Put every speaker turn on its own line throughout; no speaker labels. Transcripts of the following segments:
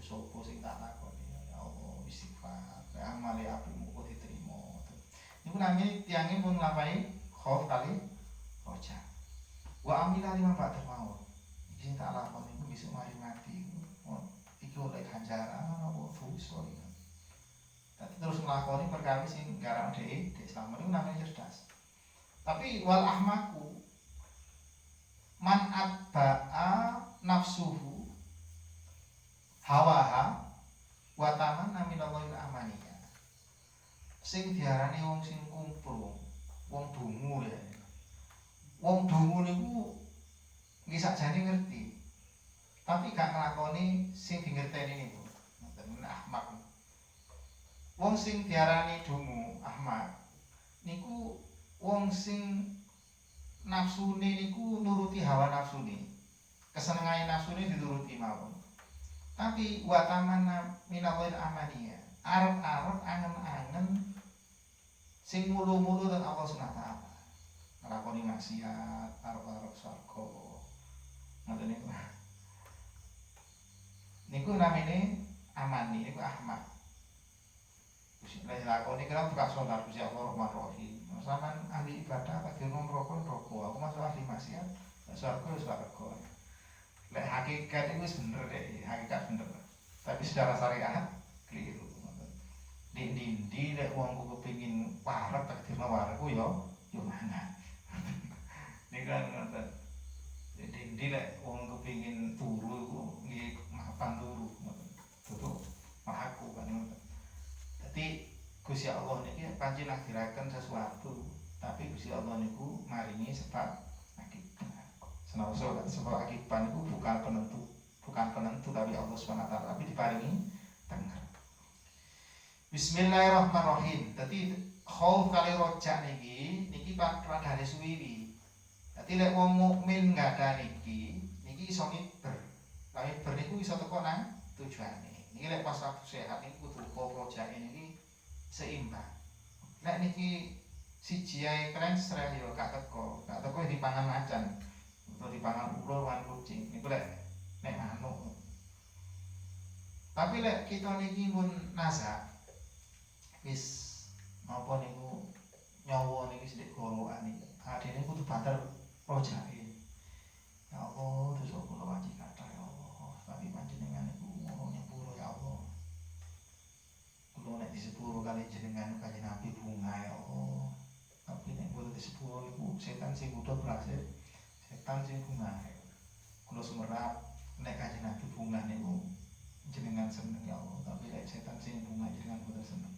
sapa sing tak lakoni ya Allah istighfar amale apikmu kok diterima niku namine tiange pun nglampahi khauf kali roja wa amila lima ba'da maut iki tak lakoni iku besok mari mati iki oleh ganjaran apa dosa iki dadi terus nglakoni perkara sing garap dhewe Islam niku namine cerdas tapi wal ahmaku man atba'a nafsuhu hawaha wa tamanna minallahil amaniyah sing diarani wong sing kumpul wong dungu ya wong dungu niku nggih sakjane ngerti tapi gak nglakoni sing dingerteni niku ngoten ahmak wong sing diarani dungu ahmak niku wong sing nafsune niku nuruti hawa nafsune kesenengane nafsune dituruti mawon tapi wa tamanna minallahil amaniyah arep-arep angen-angen sing mulu-mulu dan Allah Subhanahu wa taala nglakoni maksiat arep-arep swarga ngoten niku namine amani niku ahmad Gusti Allah lakoni kira buka salat Gusti Allah Rahman Rahim sampean ahli ibadah apa dirung rokok aku masuk ahli maksiat swarga lek hakikat itu bener deh hakikat bener tapi secara syariat keliru di lek wong kepengin parek tak dina warku yo mana nek kan ngoten di lek wong kepengin turu iku nggih mapan turu ngoten tutuk mahaku kan ngoten dadi Gusti Allah niki pancen ngakiraken sesuatu tapi Gusti Allah niku maringi sebab akibat sebab akibat niku bukan penentu tapi Allah SWT tapi diparingi tengah Bismillahirrahmanirrahim dadi khauf kali roja niki padane suwiwi dadi lek wong mukmin ngada niki iso miber tapi miber niku iso teko nang tujuane niki lek pas waktu sehat niku kudu khauf roja niki seimbang lek niki siji ae keren sreh yo gak teko dipangan macan atau dipangan ulo lan kucing niku lek manuk tapi lek kita niki pun nazar wis napa niku nyawa niki sithik gorokan iki adene kudu banter rojake ya Allah dosa kula waji kathah ya Allah tapi panjenengan niku ngono nyepuro ya Allah kula nek disepuro kali jenengan kanjeng Nabi bunga ya Allah tapi nek boten disepuro niku setan sing kudu berhasil setan sing bunga kula sumerap nek kanjeng Nabi bunga niku jenengan seneng ya Allah tapi nek setan sing bunga jenengan boten seneng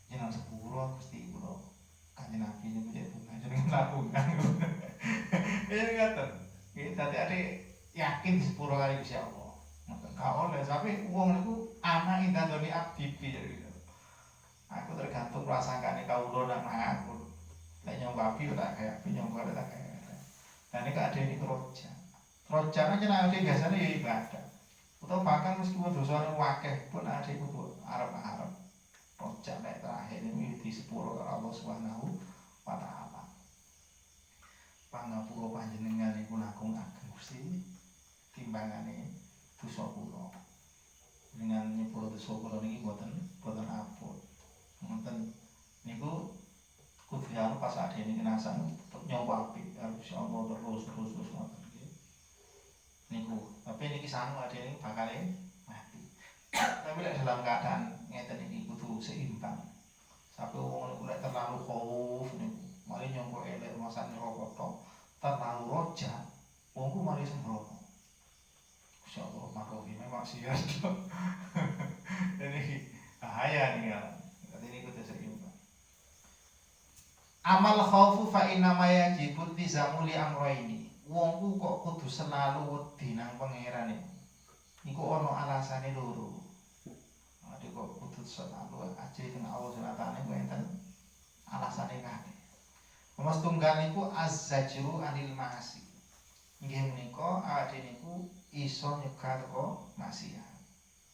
jenengan sepuro Gusti kula kanjeng Nabi niku jek bunga jenengan labungan ya ngaten nggih dadi ade yakin sepuro kali Gusti Allah ngoten ka oleh tapi wong niku ana indadoni abdi gitu aku tergantung prasangkane kawula nang aku lek nyong babi tak kaya nyong kok tak kaya dan ini ada ini roja aja nanti biasanya ya ibadah atau bahkan meskipun dosanya wakeh pun ada itu arep-arep roja nek terakhir ini di sepuro Allah Subhanahu wa taala pangapura panjenengan iku langkung ageng Gusti timbangane dosa kula dengan nyepuro dosa kula niki boten apot ngoten niku kudu ya pas ade niki nasan nyoba apik harus Allah terus ngoten nggih niku tapi niki sanu ade niki bakal mati tapi lek dalam keadaan ngeten iki kudu seimbang sampai wong niku lek terlalu khauf niku mari nyongko elek masane rokoto terlalu roja wong ku mari sembrono insyaallah makrofi memang siar ini bahaya nih ya ini kudu seimbang amal khaufu fa inna ma yajibu tizamu li amrayni wong ku kok kudu selalu wedi nang pangeran niku ana alasane loro ade kok kudu selalu aja dengan Allah Subhanahu wa taala alasane kabeh nomor tunggal niku az-zajru anil ma'asi nggih menika ade niku iso nyegah kok maksiat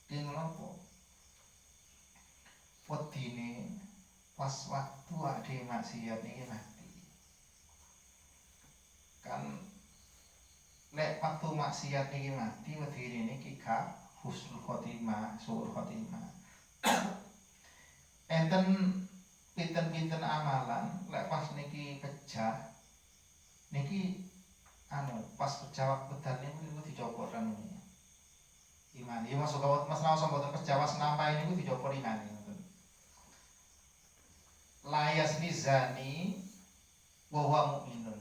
dene napa wedine pas waktu ade maksiat niki mati kan lek waktu maksiat niki mati wedine niki gak husnul khotimah, suul khotimah. Enten pinten-pinten amalan lek pas niki pecah niki pas pejawat bedal niku dicopot anu iman. Ya masuk kawat Mas Nawas mboten pejawat senampae niku dicopot iman ngoten. Layas nizani wa huwa mukminun.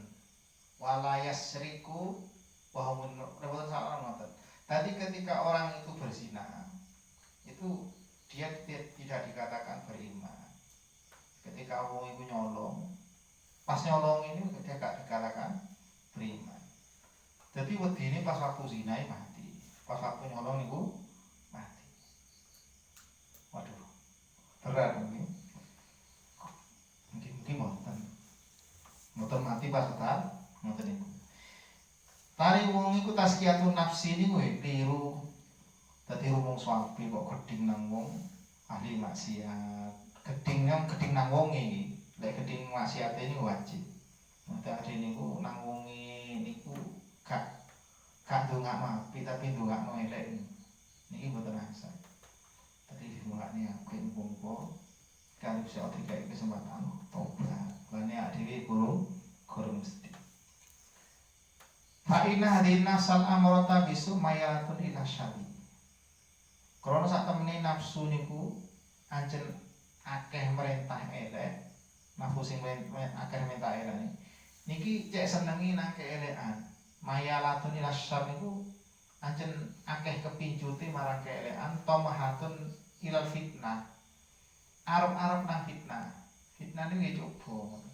Wa layas syriku wa huwa mboten salah ngoten. Tadi ketika orang itu berzina itu dia tidak dikatakan beriman. Ketika orang itu nyolong, pas nyolong ini dia gak dikatakan beriman. Jadi wedi ini pas waktu zina mati, pas waktu nyolong itu mati. Waduh, berat mungkin motor mati pas ketar, motor itu. Tari wong iku tazkiyatun nafsi niku keliru. Dadi rumong swapi kok geding nang wong ahli maksiat. Geding nang wong iki. Lek geding maksiate niku wajib. Dadi niku nang wong niku gak ndongakno api tapi ndongakno elek. Niki mboten asal. Dadi dimulakne apik mumpung kan bisa dikai kesempatan tobat. Lane dhewe gurung mesti. Fa inna hadhihi nafsal amrata bisu mayatun ila syari. Krana sak temene nafsu niku ancen akeh merintah elek, nafsu sing akeh merintah elek niki cek senengi nang keelekan. Mayalatun ila syari niku ancen akeh kepincuti marang keelekan, tomahatun ilal fitnah. Arep-arep nang fitnah. Fitnah niku nggih coba.